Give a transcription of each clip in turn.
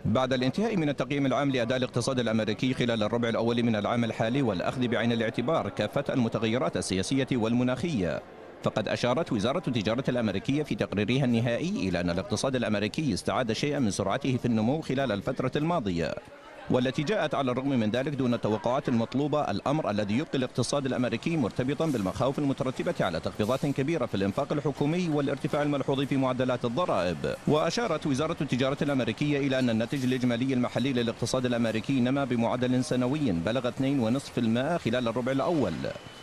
بعد الانتهاء من التقييم العام لأداء الاقتصاد الأمريكي خلال الربع الأول من العام الحالي والأخذ بعين الاعتبار كافة المتغيرات السياسية والمناخية، فقد أشارت وزارة التجارة الأمريكية في تقريرها النهائي إلى أن الاقتصاد الأمريكي استعاد شيئا من سرعته في النمو خلال الفترة الماضية، والتي جاءت على الرغم من ذلك دون التوقعات المطلوبة، الأمر الذي يبقي الاقتصاد الأمريكي مرتبطا بالمخاوف المترتبة على تخفيضات كبيرة في الإنفاق الحكومي والارتفاع الملحوظ في معدلات الضرائب. وأشارت وزارة التجارة الأمريكية إلى أن الناتج الإجمالي المحلي للاقتصاد الأمريكي نما بمعدل سنوي بلغ 2.5% خلال الربع الأول،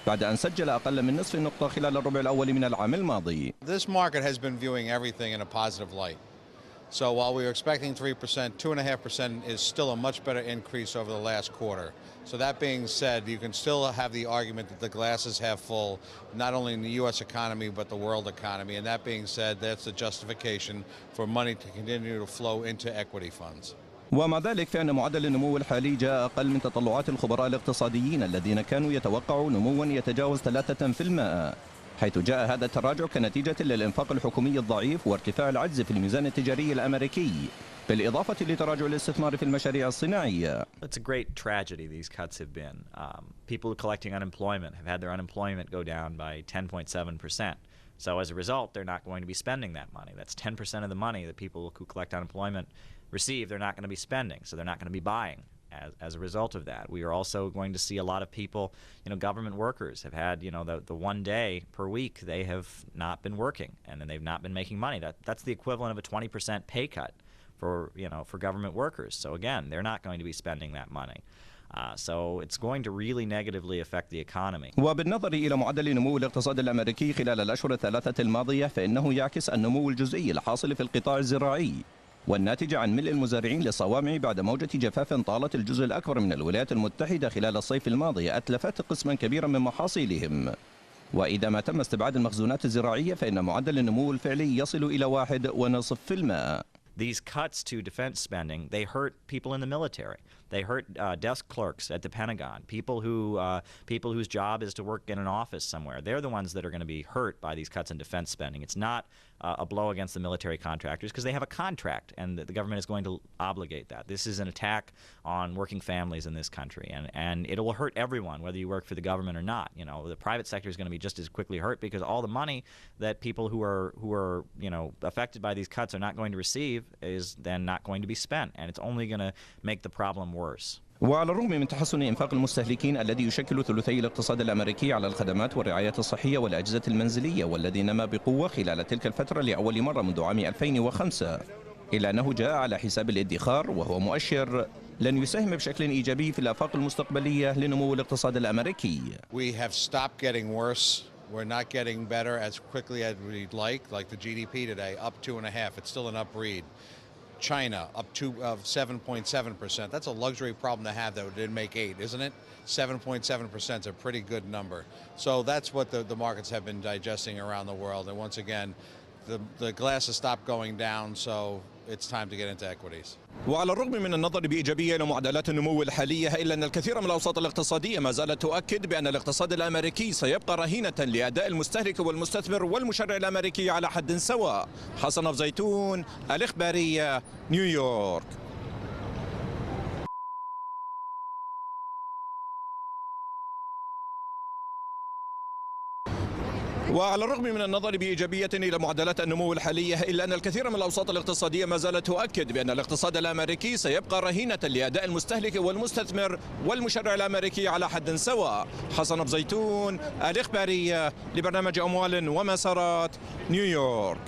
بعد أن سجل أقل من نصف النقطة خلال الربع الأول من العام الماضي. This market has been viewing everything in a positive light. So while we were expecting 3%, 2.5% is still a much better increase over the last quarter. So that being said, you can still have the argument that the glass is half full, not only in the U.S. economy, but the world economy. And that being said, that's the justification for money to continue to flow into equity funds. ومع ذلك فإن معدل النمو الحالي جاء أقل من تطلعات الخبراء الاقتصاديين الذين كانوا يتوقعوا نموا يتجاوز 3%، حيث جاء هذا التراجع كنتيجة للإنفاق الحكومي الضعيف وارتفاع العجز في الميزان التجاري الأمريكي، بالإضافة لتراجع الاستثمار في المشاريع الصناعية. It's a great tragedy these cuts have been. People collecting unemployment have had their unemployment go down by 10.7%. So as a result, they're not going to be spending that money. That's 10% of the money that people who collect unemployment receive, they're not going to be spending. So they're not going to be buying. As a result of that, we are also going to see a lot of people, government workers have had, the one day per week they have not been working, and then they've not been making money. That's the equivalent of a 20% pay cut for government workers. So again, they're not going to be spending that money. So it's going to really negatively affect the economy. وبالنظر إلى معدل نمو الاقتصاد الأمريكي خلال الأشهر الثلاثة الماضية، فإنه يعكس النمو الجزئي الحاصل في القطاع الزراعي، والناتج عن ملء المزارعين للصوامع بعد موجة جفاف طالت الجزء الأكبر من الولايات المتحدة خلال الصيف الماضي، أتلفت قسما كبيرا من محاصيلهم. وإذا ما تم استبعاد المخزونات الزراعية فإن معدل النمو الفعلي يصل إلى 1.5%. These cuts to defense spending, they hurt people in the military. They hurt desk clerks at the Pentagon, people whose job is to work in an office somewhere. They're the ones that are going to be hurt by these cuts in defense spending. It's not a blow against the military contractors because they have a contract and the government is going to obligate that. This is an attack on working families in this country, and it will hurt everyone, whether you work for the government or not. The private sector is going to be just as quickly hurt because all the money that people who are affected by these cuts are not going to receive is then not going to be spent, and it's only going to make the problem worse. وعلى الرغم من تحسن إنفاق المستهلكين الذي يشكل ثلثي الاقتصاد الأمريكي على الخدمات والرعاية الصحية والأجهزة المنزلية، والذي نما بقوة خلال تلك الفترة لأول مرة منذ عام 2005، إلا أنه جاء على حساب الادخار، وهو مؤشر لن يساهم بشكل إيجابي في الآفاق المستقبلية لنمو الاقتصاد الأمريكي. We have stopped getting worse. We're not getting better as quickly as we'd like the GDP today, up 2.5%. It's still an up read. China up to 7.7%. That's a luxury problem to have, though. It didn't make 8, isn't it? 7.7% is a pretty good number. So that's what the markets have been digesting around the world. And once again, the glass has stopped going down, so it's time to get into equities. وعلى الرغم من النظر بإيجابية إلى معدلات النمو الحالية، إلا أن الكثير من الأوساط الاقتصادية ما زالت تؤكد بأن الاقتصاد الأمريكي سيبقى رهينة لأداء المستهلك والمستثمر والمشرع الأمريكي على حد سواء. حسن أبوزيتون، الاخبارية، نيويورك. وعلى الرغم من النظر بإيجابية إلى معدلات النمو الحالية، إلا أن الكثير من الأوساط الاقتصادية ما زالت تؤكد بأن الاقتصاد الأمريكي سيبقى رهينة لأداء المستهلك والمستثمر والمشرع الأمريكي على حد سواء. حسن أبوزيتون، الاخبارية، لبرنامج أموال ومسارات، نيويورك.